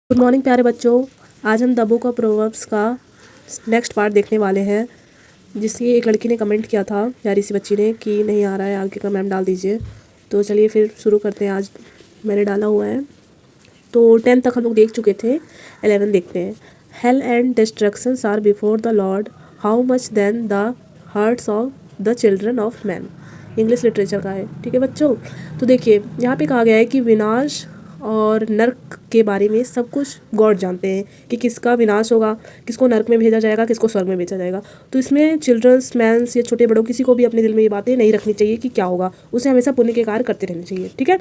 Good morning प्यारे बच्चों। आज हम द बुक ऑफ प्रोवर्ब्स का नेक्स्ट पार्ट देखने वाले हैं, जिसकी एक लड़की ने कमेंट किया था, प्यारी सी बच्ची ने, कि नहीं आ रहा है, आगे का मैम डाल दीजिए। तो चलिए फिर शुरू करते हैं। आज मैंने डाला हुआ है। तो 10 तक हम लोग देख चुके थे, 11 देखते हैं। Hell and destructions are before the Lord, how much then the hearts of the children of man. English literature का है, ठीक है बच्चों। तो देखिए यहाँ पे कहा गया है कि विनाश और नर्क के बारे में सब कुछ गॉड जानते हैं कि किसका विनाश होगा, किसको नर्क में भेजा जाएगा, किसको स्वर्ग में भेजा जाएगा। तो इसमें चिल्ड्रंस मैंस या छोटे बड़ों किसी को भी अपने दिल में ये बातें नहीं रखनी चाहिए कि क्या होगा। उसे हमेशा पुण्य के कार्य करते रहने चाहिए, ठीक है।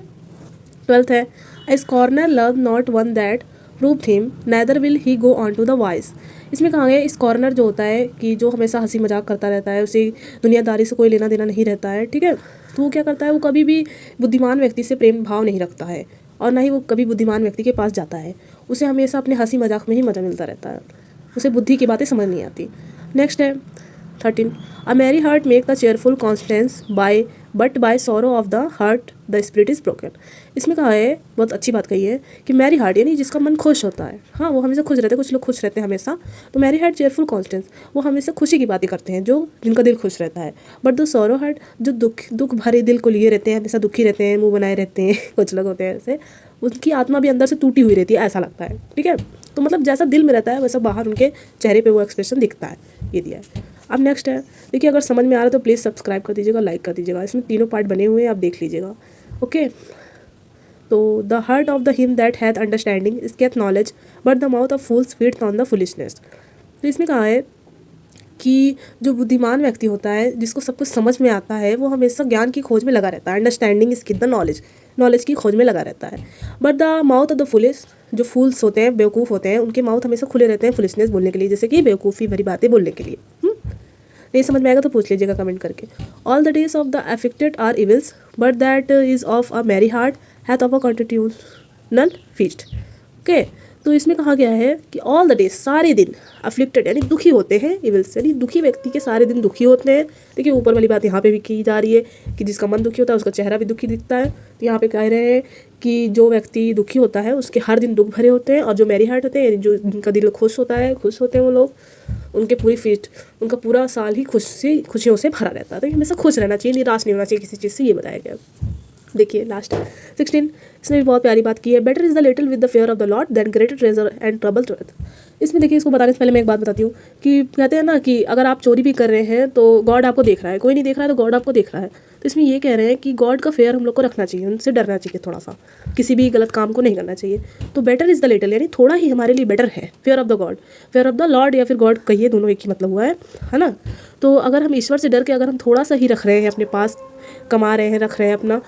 12th है, a scorner love not one that prove him neither will he go on to the wise. इसमें कहा गया स्कॉर्नर जो होता है कि जो हमेशा हंसी मजाक करता रहता है, उसे दुनियादारी से कोई लेना देना नहीं रहता है, ठीक है। तो वो क्या करता है, वो कभी भी बुद्धिमान व्यक्ति से प्रेम भाव नहीं रखता है, और ना ही वो कभी बुद्धिमान व्यक्ति के पास जाता है। उसे हमेशा अपने हंसी मजाक में ही मज़ा मिलता रहता है, उसे बुद्धि की बातें समझ नहीं आती। नेक्स्ट है 13, a merry heart make the cheerful countenance by but by sorrow of the heart the spirit is broken. इसमें कहा है, बहुत अच्छी बात कही है, कि मैरी हार्ट यानी जिसका मन खुश होता है, हाँ वो हमेशा खुश रहते हैं। कुछ लोग खुश रहते हैं हमेशा, तो मैरी हार्ट चेयरफुल कॉन्स्टेंस, वो हमेशा खुशी की बातें करते हैं, जो जिनका दिल खुश रहता है। बट द सॉरो हार्ट, जो दुख भरे दिल को लिए रहते हैं, हमेशा दुखी रहते हैं, मुँह बनाए रहते हैं कुछ लोग होते हैं ऐसे, उनकी आत्मा भी अंदर से टूटी हुई रहती है, ऐसा लगता है, ठीक है। तो मतलब जैसा दिल में रहता है वैसा बाहर उनके चेहरे पे वो एक्सप्रेशन दिखता है, ये दिया है। अब नेक्स्ट है, देखिए अगर समझ में आ रहा है तो प्लीज़ सब्सक्राइब कर दीजिएगा, लाइक कर दीजिएगा। इसमें तीनों पार्ट बने हुए हैं, आप देख लीजिएगा, ओके। तो the heart of the him that hath understanding is get knowledge but the mouth of fools feeds on the foolishness. तो इसमें कहा है कि जो बुद्धिमान व्यक्ति होता है, जिसको सब कुछ समझ में आता है, वो हमेशा ज्ञान की खोज में लगा रहता है। अंडरस्टैंडिंग इज द नॉलेज की खोज में लगा रहता है। But the mouth of the foolish, जो फूल्स होते हैं, बेवकूफ़ होते हैं, उनके माउथ हमेशा खुले रहते हैं फुलिशनेस बोलने के लिए, जैसे कि बेवकूफ़ी भरी बातें बोलने के लिए। नहीं समझ में आएगा तो पूछ लीजिएगा कमेंट करके। All the days of the affected are evils but that is of a merry heart hath of a constitutional feast, okay. तो इसमें कहा गया है कि ऑल द डेज, सारे दिन, अफ्लिक्टेड यानी दुखी होते हैं, इविल्स यानी दुखी व्यक्ति के सारे दिन दुखी होते हैं। देखिए ऊपर वाली बात यहाँ पे भी की जा रही है कि जिसका मन दुखी होता है उसका चेहरा भी दुखी दिखता है। तो यहाँ पे कह रहे हैं कि जो व्यक्ति दुखी होता है उसके हर दिन दुख भरे होते हैं, और जो मैरी हार्ट होते हैं, जो जिनका दिल खुश होता है, खुश होते हैं वो लोग, उनके पूरी फीस्ट, उनका पूरा साल ही खुशियों से भरा रहता है। तो हमेशा खुश रहना चाहिए, निराश नहीं होना चाहिए किसी चीज़ से, ये बताया गया। देखिए लास्ट 16, इसने भी बहुत प्यारी बात की है, better is the little with the fear of the Lord than greater treasure and trouble to earth. इसमें देखिए, इसको बताने से पहले मैं एक बात बताती हूँ कि कहते हैं ना कि अगर आप चोरी भी कर रहे हैं तो गॉड आपको देख रहा है, कोई नहीं देख रहा है तो गॉड आपको देख रहा है। तो इसमें ये कह रहे हैं कि गॉड का फेयर हम लोग को रखना चाहिए, उनसे डरना चाहिए थोड़ा सा, किसी भी गलत काम को नहीं करना चाहिए। तो बेटर इज़ द लिटिल यानी थोड़ा ही हमारे लिए बेटर है, fair of the God, fair of the Lord या फिर गॉड कहिए, दोनों एक ही मतलब हुआ है ना। तो अगर हम ईश्वर से डर के अगर हम थोड़ा सा ही रख रहे हैं अपने पास, कमा रहे हैं, रख रहे हैं अपना,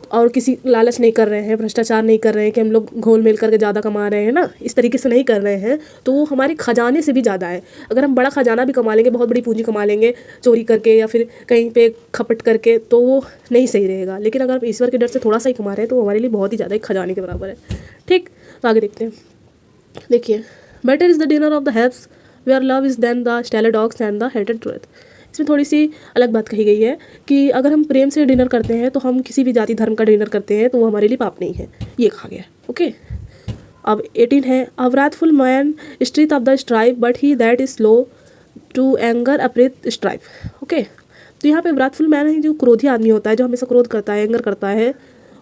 और किसी लालच नहीं कर रहे हैं, भ्रष्टाचार नहीं कर रहे हैं कि हम लोग घोल मेल करके ज़्यादा कमा रहे हैं ना, इस तरीके से नहीं कर रहे हैं, तो वो हमारे खजाने से भी ज़्यादा है। अगर हम बड़ा खजाना भी कमा लेंगे, बहुत बड़ी पूंजी कमा लेंगे चोरी करके या फिर कहीं पे खपट करके, तो वो नहीं सही रहेगा। लेकिन अगर हम ईश्वर के डर से थोड़ा सा ही कमा रहे हैं तो हमारे लिए बहुत ही ज़्यादा एक खजाने के बराबर है, ठीक। तो आगे देखते हैं। देखिए, better is the dinner of the helps where love is then the stale dogs and the hated truth. इसमें थोड़ी सी अलग बात कही गई है कि अगर हम प्रेम से डिनर करते हैं तो हम किसी भी जाति धर्म का डिनर करते हैं तो वो हमारे लिए पाप नहीं है, ये कहा गया है, ओके। अब 18 है, a wrathful man stirreth of the strife but he that is slow to anger appeaseth strife, okay. तो यहाँ पे wrathful मैन है जो क्रोधी आदमी होता है, जो हमेशा क्रोध करता है, एंगर करता है,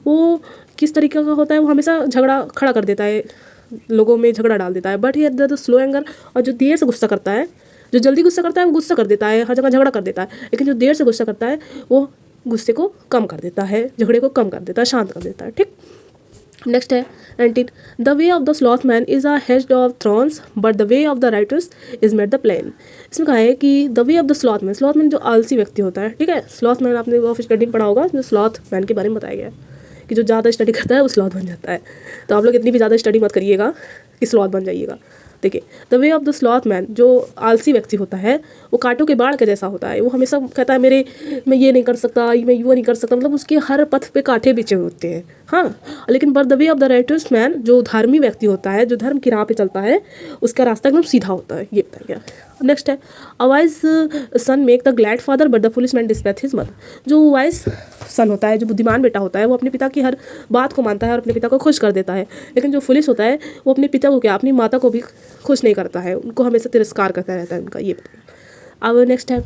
वो किस तरीके का होता है, वो हमेशा झगड़ा खड़ा कर देता है, लोगों में झगड़ा डाल देता है। But he the slow anger, और जो देर से गुस्सा करता है, जो जल्दी गुस्सा करता है वो गुस्सा कर देता है, हर जगह झगड़ा कर देता है, लेकिन जो देर से गुस्सा करता है वो गुस्से को कम कर देता है, झगड़े को कम कर देता है, शांत कर देता है, ठीक। नेक्स्ट है 19, the way of the sloth man is a head of thrones but the way of the writers is made the plain. इसमें कहा है कि the way of the sloth man जो आलसी व्यक्ति होता है, ठीक है। स्लॉथ मैन आपने ऑफ स्टडी में पढ़ा होगा, जो स्लॉथ मैन के बारे में बताया गया है कि जो ज़्यादा स्टडी करता है वो स्लॉथ बन जाता है। तो आप लोग इतनी भी ज़्यादा स्टडी मत करिएगा कि स्लॉथ बन जाइएगा। देखिए, the way of the sloth man, जो आलसी व्यक्ति होता है वो कांटों के बाढ़ के जैसा होता है। वो हमेशा कहता है मैं ये नहीं कर सकता, मैं वो नहीं कर सकता, मतलब उसके हर पथ पे कांटे बिछे होते हैं। हाँ, लेकिन the way of the writers man, जो धर्मी व्यक्ति होता है, जो धर्म की राह पे चलता है, उसका रास्ता एकदम सीधा होता है। ये बताया गया। नेक्स्ट है, a wise son make the glad father but the foolish man despiseth his mother. जो वाइज सन होता है, जो बुद्धिमान बेटा होता है, वो अपने पिता की हर बात को मानता है और अपने पिता को खुश कर देता है। लेकिन जो फुलिश होता है वो अपने पिता को क्या, अपनी माता को भी खुश नहीं करता है, उनको हमेशा तिरस्कार करता रहता है उनका। ये बताइए। अब नेक्स्ट है,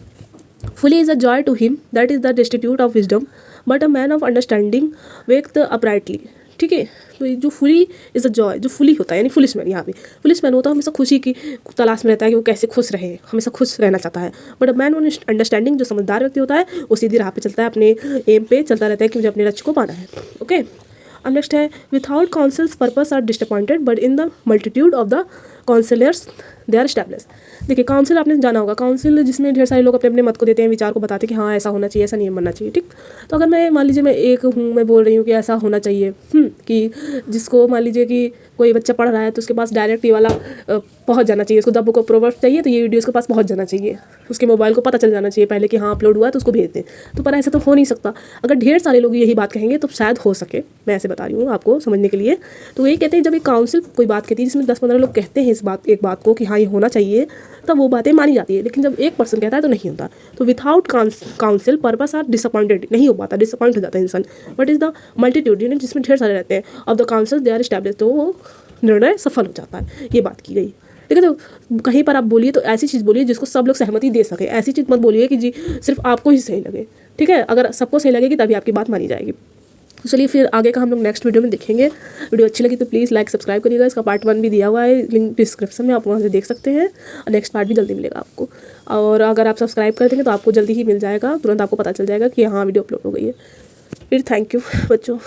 folly is a joy to him that is the distribute of wisdom but a man of understanding walketh uprightly. ठीक है, तो जो फुली इज़ अ जॉय, जो फुली होता है यानी फुलिश मैन, यहाँ पे फुलिश मैन होता है हमेशा खुशी की तलाश में रहता है कि वो कैसे खुश रहे, हमेशा खुश रहना चाहता है। But a man on understanding, जो समझदार व्यक्ति होता है, वो सीधी राह पे चलता है, अपने एम पे चलता रहता है कि मुझे अपने लक्ष्य को पाना है। ओके, अब नेक्स्ट है, without councils purpose are disappointed but in the multitude of the counsellors they are establish. देखिए, काउंसिल आपने जाना होगा, काउंसिल जिसमें ढेर सारे लोग अपने अपने मत को देते हैं, विचार को बताते हैं कि हाँ ऐसा होना चाहिए, ऐसा नियम बनना चाहिए। ठीक, तो अगर मैं मान लीजिए मैं एक हूँ, मैं बोल रही हूँ कि ऐसा होना चाहिए, कि जिसको मान लीजिए कि कोई बच्चा पढ़ रहा है तो उसके पास डायरेक्ट ये वाला पहुँच जाना चाहिए, उसको द बुक ऑफ प्रोवर्ब्स चाहिए तो ये वीडियो उसके पास पहुँच जाना चाहिए, उसके मोबाइल को पता चल जाना चाहिए पहले कि हाँ अपलोड हुआ है तो उसको भेज दें। तो पर ऐसा तो हो नहीं सकता। अगर ढेर सारे लोग यही बात कहेंगे तो शायद हो सके, मैं ऐसे बता रही हूँ आपको समझने के लिए। तो यही कहते हैं, जब एक काउंसिल कोई बात कहती है जिसमें 10-15 लोग कहते हैं एक बात को कि हाँ ये होना चाहिए, तब वो बातें मानी जाती है। लेकिन जब एक पर्सन कहता है तो नहीं होता। तो without council purpose are disappointed, नहीं हो पाता, डिसअपॉइंट हो जाता है इंसान। बट इज़ द मल्टीट्यूड, जिसमें ढेर सारे रहते हैं, of the council they are establish, तो वो निर्णय सफल हो जाता है। ये बात की गई। ठीक है, तो कहीं पर आप बोलिए तो ऐसी चीज़ बोलिए जिसको सब लोग सहमति दे सके। ऐसी चीज़ मत बोलिए कि जी सिर्फ आपको ही सही लगे। ठीक है, अगर सबको सही लगेगी तभी आपकी बात मानी जाएगी। तो चलिए फिर आगे का हम लोग नेक्स्ट वीडियो में देखेंगे। वीडियो अच्छी लगी तो प्लीज़ लाइक सब्सक्राइब करिएगा। इसका पार्ट 1 भी दिया हुआ है, लिंक डिस्क्रिप्शन में, आप वहाँ से देख सकते हैं। और नेक्स्ट पार्ट भी जल्दी मिलेगा आपको। और अगर आप सब्सक्राइब कर देंगे तो आपको जल्दी ही मिल जाएगा, तुरंत आपको पता चल जाएगा कि हाँ वीडियो अपलोड हो गई है। फिर थैंक यू बच्चों।